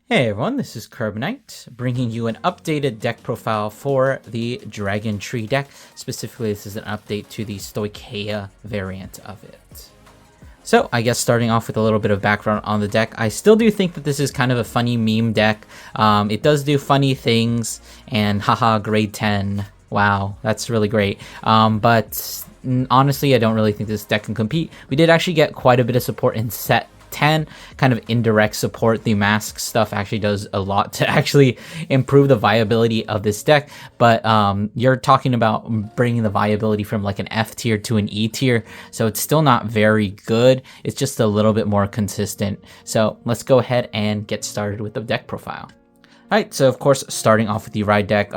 Hey everyone, this is Carbonite, bringing you an updated deck profile for the Dragontree deck. Specifically, this is an update to the Stoicheia variant of it. So, I guess starting off with a little bit of background on the deck, I still do think that this is kind of a funny meme deck. It does do funny things, and haha, grade 10. Wow, that's really great. But honestly, I don't really think this deck can compete. We did actually get quite a bit of support in set 10, kind of indirect support. The mask stuff actually does a lot to actually improve the viability of this deck, but you're talking about bringing the viability from like an F tier to an E tier, so it's still not very good. It's just a little bit more consistent. So let's go ahead and get started with the deck profile. Alright, so of course, starting off with the ride deck,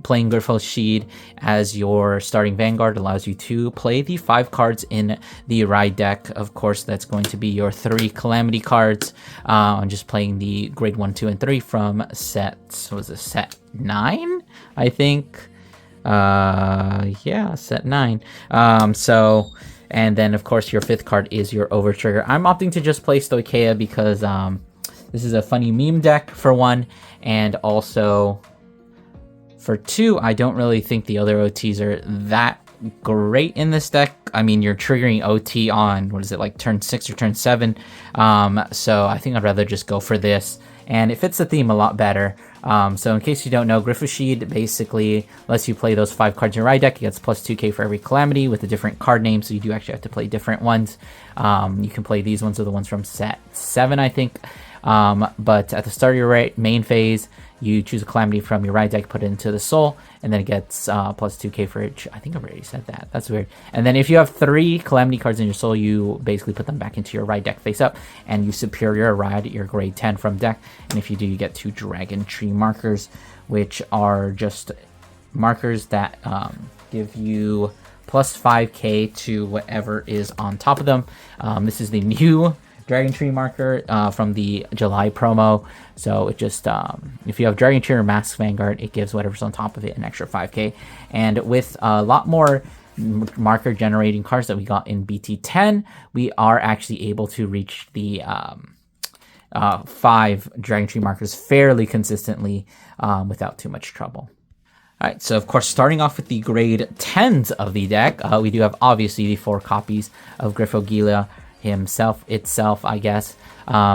playing Stoicheia as your starting Vanguard allows you to play the 5 cards in the ride deck. Of course, that's going to be your 3 Calamity cards. I'm just playing the grade 1, 2, and 3 from set, what was it, set 9? I think. Yeah, set 9. And then of course your 5th card is your Overtrigger. I'm opting to just play Stoicheia because this is a funny meme deck for 1, and also for 2, I don't really think the other OTs are that great in this deck. I mean, you're triggering OT on, what is it, like turn 6 or turn 7. So I think I'd rather just go for this. And it fits the theme a lot better. So in case you don't know, Stoicheia basically lets you play those 5 cards in your ride deck. It gets plus 2k for every Calamity with a different card name, so you do actually have to play different ones. You can play these ones are the ones from set 7, I think. But at the start of your main phase, you choose a Calamity from your ride deck, put it into the soul, and then it gets plus 2k for each. I think I've already said that. That's weird. And then if you have 3 Calamity cards in your soul, you basically put them back into your ride deck face up, and you superior ride your grade 10 from deck. And if you do, you get 2 Dragontree markers, which are just markers that give you plus 5k to whatever is on top of them. This is the new Dragontree marker from the July promo. So it just, if you have Dragontree or Mask Vanguard, it gives whatever's on top of it an extra 5k. And with a lot more marker generating cards that we got in BT-10, we are actually able to reach the 5 Dragontree markers fairly consistently without too much trouble. Alright, so of course, starting off with the grade 10s of the deck, we do have obviously the 4 copies of Stoicheia itself, I guess.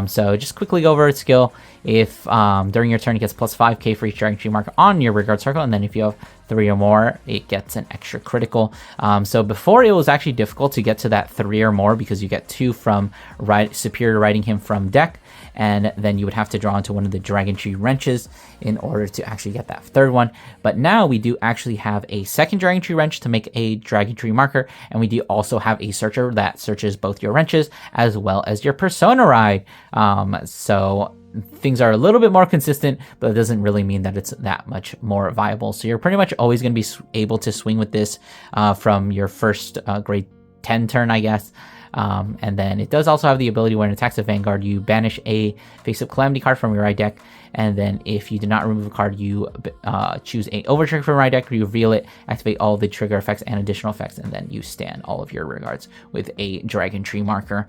So just quickly go over its skill. If during your turn it gets plus 5k for each Dragontree marker on your regard circle, and then if you have 3 or more, it gets an extra critical. So before, it was actually difficult to get to that 3 or more because you get 2 from superior riding him from deck, and then you would have to draw into one of the Dragontree wrenches in order to actually get that 3rd one. But now we do actually have a 2nd Dragontree wrench to make a Dragontree marker, and we do also have a searcher that searches both your wrenches as well as your Persona ride. So things are a little bit more consistent, but it doesn't really mean that it's that much more viable. So you're pretty much always going to be able to swing with this from your first grade 10 turn, I guess. And then it does also have the ability when it attacks a Vanguard, you banish a face-up Calamity card from your ride deck, and then if you do not remove a card, you choose a Overtrigger from your ride deck, you reveal it, activate all the trigger effects and additional effects, and then you stand all of your regards with a Dragontree marker.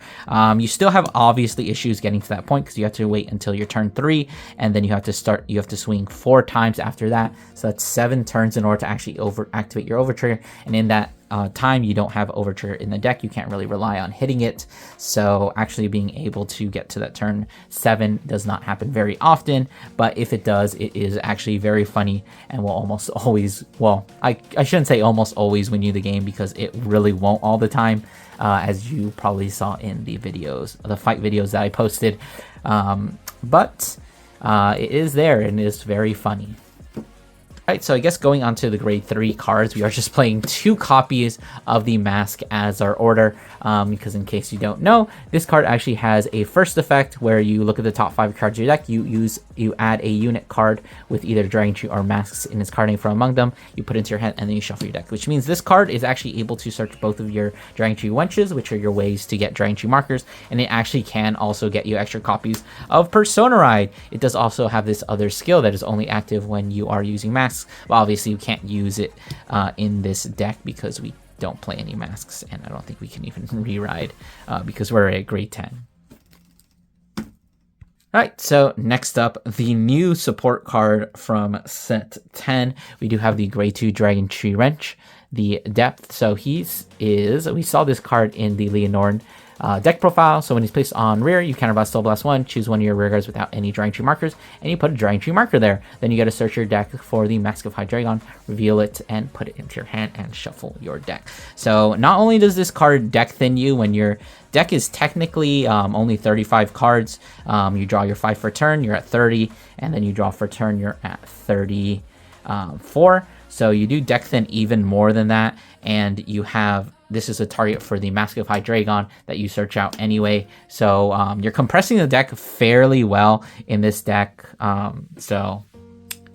You still have obviously issues getting to that point because you have to wait until your turn 3, and then you have to swing 4 times after that. So that's 7 turns in order to actually activate your Overtrigger, and in that time you don't have Overtrigger in the deck, you can't really rely on hitting it. So actually being able to get to that turn 7 does not happen very often, but if it does, it is actually very funny and will almost always, well, I shouldn't say almost always win you the game, because it really won't all the time, as you probably saw in the videos, the fight videos that I posted. But it is there and is very funny. Alright, so I guess going on to the grade 3 cards, we are just playing 2 copies of the mask as our order, because in case you don't know, this card actually has a first effect where you look at the top 5 cards of your deck, you add a unit card with either Dragontree or masks in its card name from among them, you put into your hand, and then you shuffle your deck, which means this card is actually able to search both of your Dragontree wenches, which are your ways to get Dragontree markers, and it actually can also get you extra copies of Persona Ride. It does also have this other skill that is only active when you are using masks. Well, obviously you can't use it in this deck because we don't play any masks, and I don't think we can even re-ride because we're at grade 10. Alright, so next up, the new support card from set 10. We do have the Grade 2 Dragontree Wrench, the Depth. So we saw this card in the Leonore deck profile. So when he's placed on rear, you counterblast Soul Blast 1, choose one of your rear guards without any Dragontree markers, and you put a Dragontree marker there. Then you got to search your deck for the Mask of Hydreigon, reveal it, and put it into your hand and shuffle your deck. So not only does this card deck thin you when your deck is technically only 35 cards, you draw your 5 for turn, you're at 30, and then you draw for turn, you're at 34. So you do deck thin even more than that, and this is a target for the Mask of Hydreigon that you search out anyway. So you're compressing the deck fairly well in this deck. So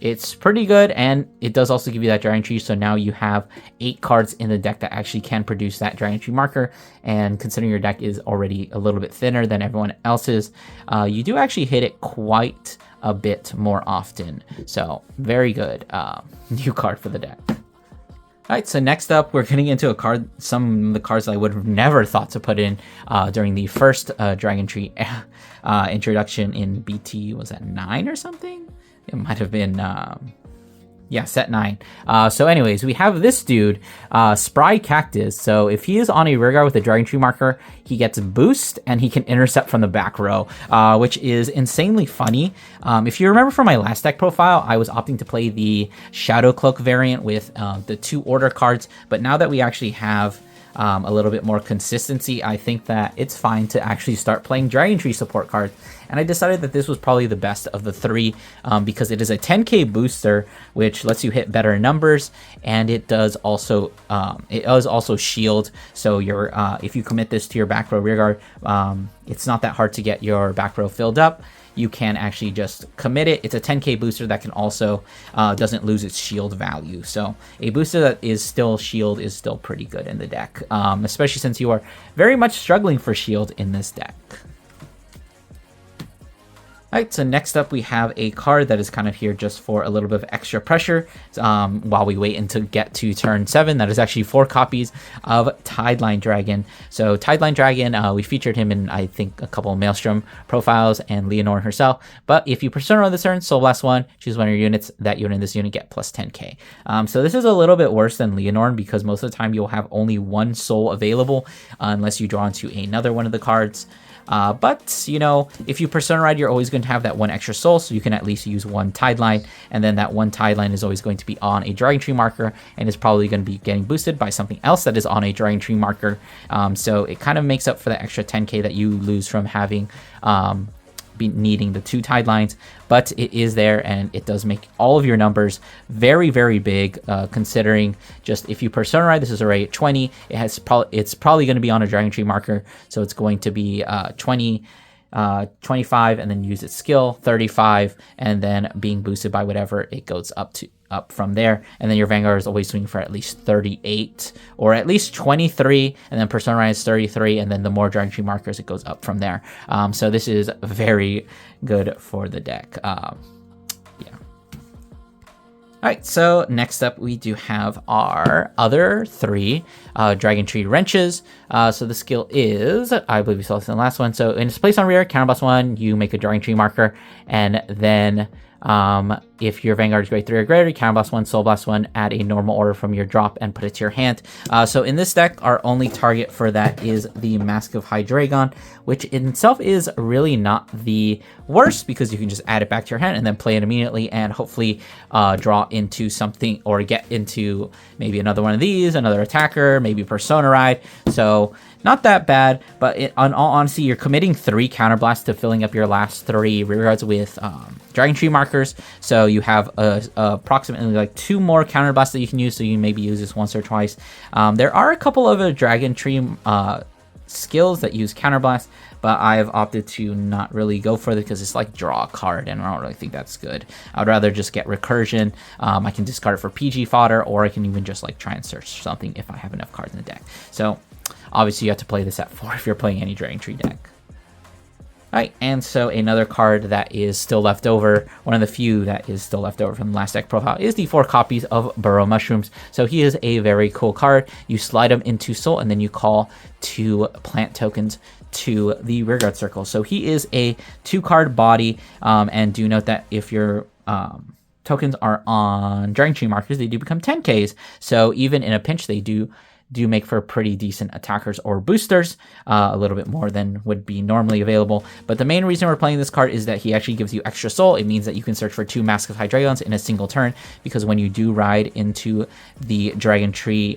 it's pretty good, and it does also give you that Dragontree. So now you have 8 cards in the deck that actually can produce that Dragontree marker. And considering your deck is already a little bit thinner than everyone else's, you do actually hit it quite a bit more often. So very good new card for the deck. Alright, so next up, we're getting into some of the cards that I would have never thought to put in during the first Dragontree introduction in BT, was that 9 or something? It might have been, yeah, set 9. So anyways, we have this dude, Spry Cactus. So if he is on a rear guard with a Dragontree marker, he gets boost and he can intercept from the back row, which is insanely funny. If you remember from my last deck profile, I was opting to play the Shadow Cloak variant with the 2 order cards, but now that we actually have a little bit more consistency, I think that it's fine to actually start playing Dragontree support cards. And I decided that this was probably the best of the 3 because it is a 10k booster, which lets you hit better numbers, and it does also shield. So if you commit this to your back row rear guard, it's not that hard to get your back row filled up. You can actually just commit it. It's a 10k booster that can also doesn't lose its shield value. So a booster that is still shield is still pretty good in the deck, especially since you are very much struggling for shield in this deck. Alright, so next up we have a card that is kind of here just for a little bit of extra pressure while we wait until get to turn 7. That is actually 4 copies of Tideline Dragon. So Tideline Dragon, we featured him in, I think, a couple of Maelstrom profiles and Leonore herself. But if you persona this turn, Soul Blast 1, choose one of your units, that unit in this unit get plus 10k. So this is a little bit worse than Leonore because most of the time you'll have only 1 soul available unless you draw into another one of the cards. But, you know, if you Persona Ride, you're always going to have that 1 extra soul, so you can at least use 1 Tideline, and then that 1 Tideline is always going to be on a Dragontree marker, and is probably going to be getting boosted by something else that is on a Dragontree marker. So it kind of makes up for the extra 10k that you lose from having needing the 2 Tidelines, but it is there, and it does make all of your numbers very, very big, considering just if you Persona Ride, this is already at 20, it's probably going to be on a Dragontree marker, so it's going to be 20, 25, and then use its skill, 35, and then being boosted by whatever it goes up from there. And then your Vanguard is always swinging for at least 38 or at least 23, and then Persona Ride is 33, and then the more Dragontree markers, it goes up from there. So this is very good for the deck. Alright, so next up we do have our other 3 Dragontree Wrenches. So the skill is, I believe we saw this in the last one, so in its place on rear, counterblast 1, you make a Dragontree marker, and then if your Vanguard is grade 3 or greater, you counterblast 1, Soul Blast 1, add a normal order from your drop and put it to your hand. So in this deck, our only target for that is the Mask of Hydreigon, which in itself is really not the worst because you can just add it back to your hand and then play it immediately and hopefully draw into something or get into maybe another one of these, another attacker, maybe Persona Ride. So not that bad, but on all honesty, you're committing 3 counterblasts to filling up your last 3 rearguards with Dragontree markers. So you have approximately like 2 more counterblasts that you can use, so you can maybe use this once or twice. There are a couple of Dragontree skills that use counterblast, but I've opted to not really go for it because it's like draw a card, and I don't really think that's good. I'd rather just get recursion. I can discard it for PG fodder, or I can even just like try and search something if I have enough cards in the deck. So obviously you have to play this at 4 if you're playing any Dragontree deck. Alright, and so another card that is still left over, one of the few that is still left over from the last deck profile, is the 4 copies of Burrow Mushrooms. So he is a very cool card. You slide him into Soul, and then you call 2 plant tokens to the rearguard circle. So he is a 2-card body, and do note that if your tokens are on Dragontree markers, they do become 10Ks. So even in a pinch, they do make for pretty decent attackers or boosters, a little bit more than would be normally available. But the main reason we're playing this card is that he actually gives you extra soul. It means that you can search for 2 Mask of Hydreigons in a single turn, because when you do ride into the Dragontree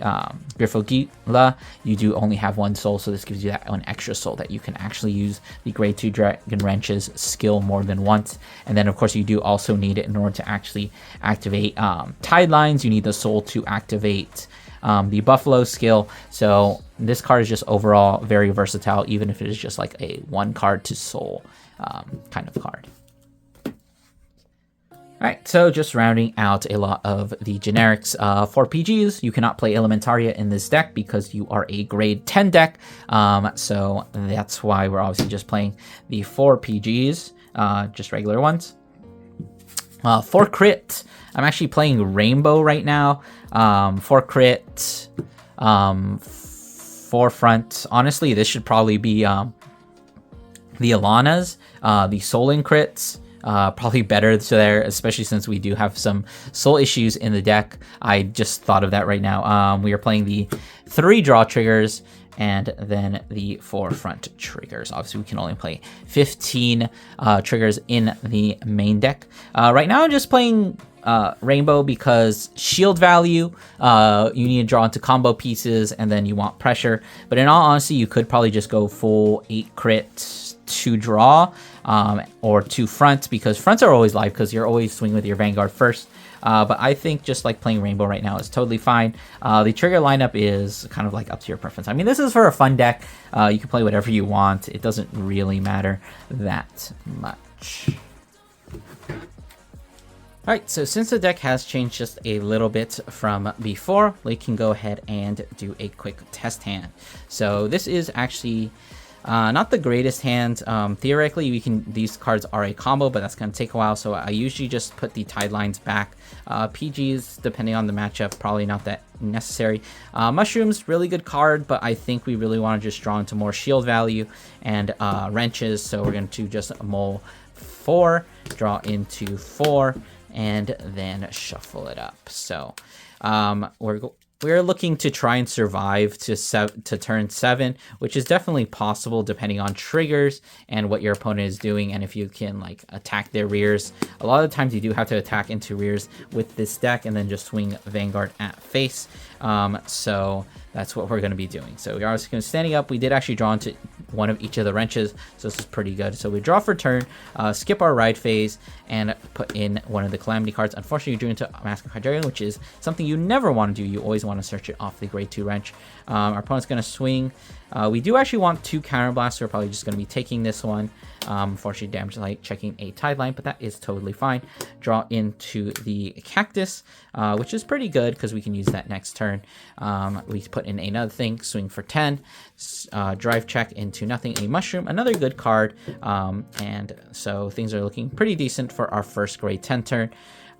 Gryphogila, you do only have 1 soul, so this gives you that 1 extra soul that you can actually use the grade 2 Dragon Wrench's skill more than once. And then of course you do also need it in order to actually activate Tide Lines. You need the soul to activate the Buffalo skill. So this card is just overall very versatile, even if it is just like a 1 card to soul kind of card. Alright, so just rounding out a lot of the generics. For PGs, you cannot play Elementaria in this deck because you are a grade 10 deck. So that's why we're obviously just playing the 4 PGs, just regular ones. For crit, I'm actually playing Rainbow right now. For crit, for front, honestly, this should probably be the Alanas, the Soul-in crits. Probably better there, especially since we do have some soul issues in the deck. I just thought of that right now. We are playing the 3 draw triggers and then the 4 front triggers. Obviously, we can only play 15 triggers in the main deck. Right now, I'm just playing Rainbow because shield value, you need to draw into combo pieces, and then you want pressure. But in all honesty, you could probably just go full 8 crit to draw, or 2 front, because fronts are always live because you're always swinging with your Vanguard first. But I think just like playing Rainbow right now is totally fine. The trigger lineup is kind of like up to your preference. I mean, this is for a fun deck. You can play whatever you want. It doesn't really matter that much. Alright, so since the deck has changed just a little bit from before, we can go ahead and do a quick test hand. So this is actually not the greatest hand. Theoretically, these cards are a combo, but that's going to take a while, so I usually just put the Tide Lines back. PGs, depending on the matchup, probably not that necessary. Mushrooms, really good card, but I think we really want to just draw into more shield value and wrenches, so we're going to just mull 4, draw into 4, and then shuffle it up. So we're looking to try and survive to turn 7, which is definitely possible depending on triggers and what your opponent is doing, and if you can like attack their rears. A lot of the times you do have to attack into rears with this deck and then just swing Vanguard at face. So that's what we're going to be doing. So we're obviously going to standing up. We did actually draw into one of each of the wrenches, so this is pretty good. So we draw for turn, skip our ride phase, and put in one of the Calamity cards. Unfortunately, you drew into Mask of Hydreigon, which is something you never want to do. You always want to search it off the grade 2 wrench. Our opponent's going to swing. We do actually want 2 counterblasts, so we're probably just going to be taking this one. Unfortunately, damage light, checking a Tide Line, but that is totally fine. Draw into the Cactus, which is pretty good because we can use that next turn. We put in another thing, swing for 10, drive check into nothing, a Mushroom, another good card. And so things are looking pretty decent for our first grade 10 turn.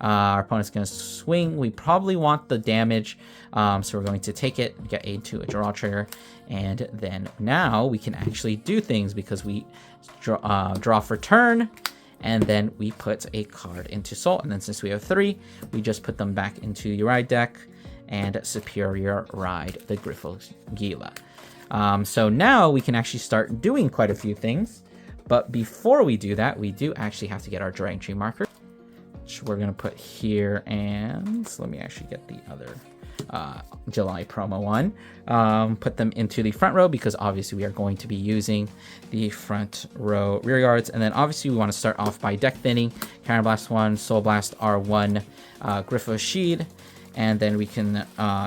Our opponent's going to swing. We probably want the damage, so we're going to take it, get into a draw trigger, and then now we can actually do things because we draw for turn, and then we put a card into Soul, and then since we have 3, we just put them back into the Ride deck and Superior Ride the Gryphogila. So now we can actually start doing quite a few things, but before we do that, we do actually have to get our Dragontree marker, which we're going to put here, and let me actually get the other July promo one. Put them into the front row because obviously we are going to be using the front row rear guards, and then obviously we want to start off by deck thinning. Counterblast 1, Soul Blast R1, Gryphosheed, and then we can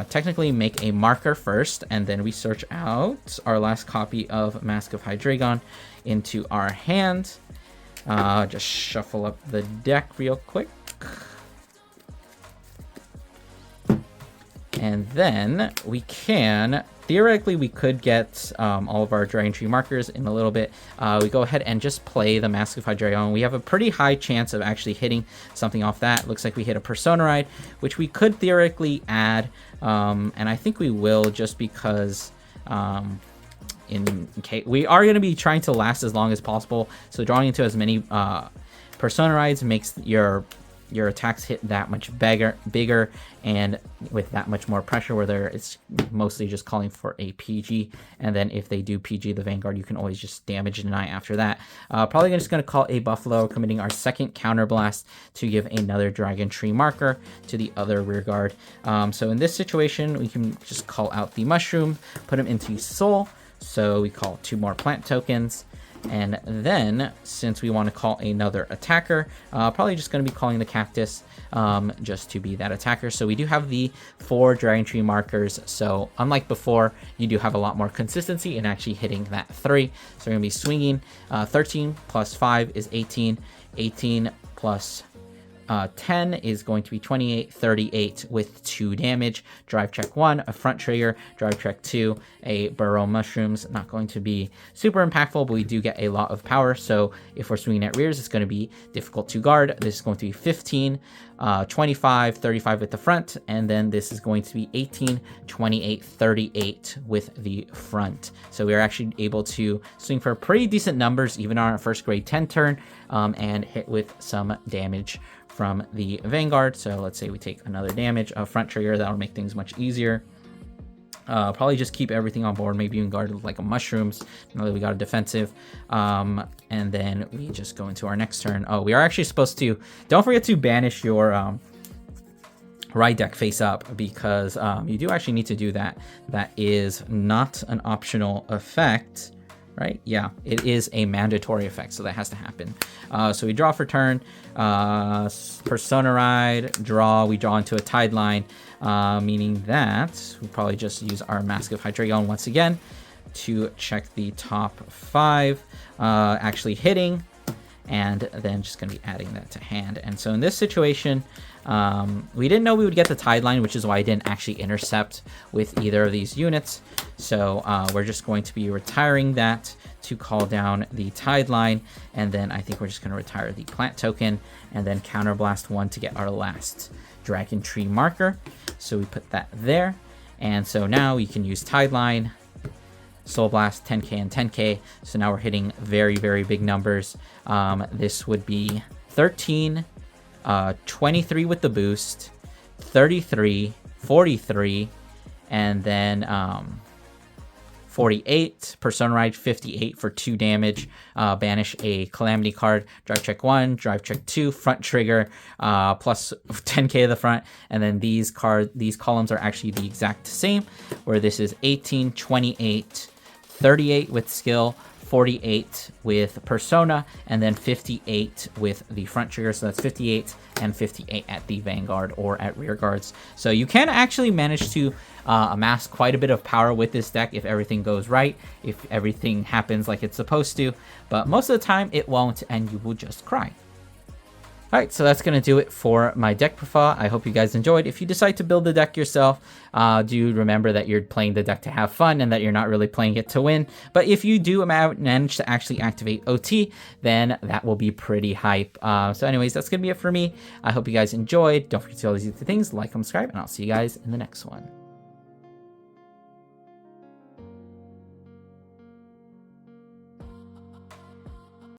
technically make a marker first, and then we search out our last copy of Mask of Hydreigon into our hand. Just shuffle up the deck real quick. And then we can theoretically, we could get all of our Dragontree markers in a little bit. We go ahead and just play the Mask of Dragon. We have a pretty high chance of actually hitting something off that. Looks like we hit a Persona Ride, which we could theoretically add, and I think we will, just because in case we are going to be trying to last as long as possible. So drawing into as many Persona Rides makes your attacks hit that much bigger, and with that much more pressure, where it's mostly just calling for a PG, and then if they do PG the Vanguard, you can always just damage deny after that. Probably just going to call a Buffalo, committing our second counterblast to give another Dragontree marker to the other rear guard. So in this situation, we can just call out the Mushroom, put him into Soul, so we call 2 more plant tokens. And then, since we want to call another attacker, probably just going to be calling the Cactus just to be that attacker. So we do have the 4 Dragontree markers. So unlike before, you do have a lot more consistency in actually hitting that 3. So we're going to be swinging 13 plus 5 is 18. 18 plus 10 is going to be 28, 38 with 2 damage. Drive check 1, a front trigger. Drive check 2, a Burrow Mushrooms. Not going to be super impactful, but we do get a lot of power. So if we're swinging at rears, it's going to be difficult to guard. This is going to be 15, 25, 35 with the front. And then this is going to be 18, 28, 38 with the front. So we are actually able to swing for pretty decent numbers, even on our first grade 10 turn, and hit with some damage from the Vanguard. So let's say we take another damage, a front trigger. That'll make things much easier. Probably just keep everything on board, maybe even guard with like a Mushrooms now that we got a defensive. And then we just go into our next turn. Oh, we are actually supposed to, don't forget to banish your ride deck face up, because you do actually need to do that. That is not an optional effect, right? Yeah, it is a mandatory effect, so that has to happen. So we draw for turn, Persona Ride, draw, we draw into a Tide Line, meaning that we probably just use our Mask of Hydreigon once again to check the top 5, actually hitting, and then just going to be adding that to hand. And so in this situation, we didn't know we would get the Tide Line, which is why I didn't actually intercept with either of these units. So we're just going to be retiring that to call down the Tide Line, and then I think we're just going to retire the plant token and then counterblast 1 to get our last Dragontree marker. So we put that there, and so now we can use Tide Line, Soul Blast, 10k and 10k. So now we're hitting very, very big numbers. This would be 13, 23 with the boost, 33, 43, and then 48, Persona Ride 58 for 2 damage, banish a Calamity card, drive check 1, drive check 2, front trigger, plus 10k of the front, and then these columns are actually the exact same, where this is 18, 28, 38 with skill, 48 with Persona, and then 58 with the front trigger. So that's 58 and 58 at the Vanguard or at rear guards. So you can actually manage to amass quite a bit of power with this deck if everything goes right, if everything happens like it's supposed to, but most of the time it won't, and you will just cry. Alright, so that's going to do it for my deck profile. I hope you guys enjoyed. If you decide to build the deck yourself, do remember that you're playing the deck to have fun and that you're not really playing it to win. But if you do manage to actually activate OT, then that will be pretty hype. So anyways, that's going to be it for me. I hope you guys enjoyed. Don't forget to do all these things, like, subscribe, and I'll see you guys in the next one.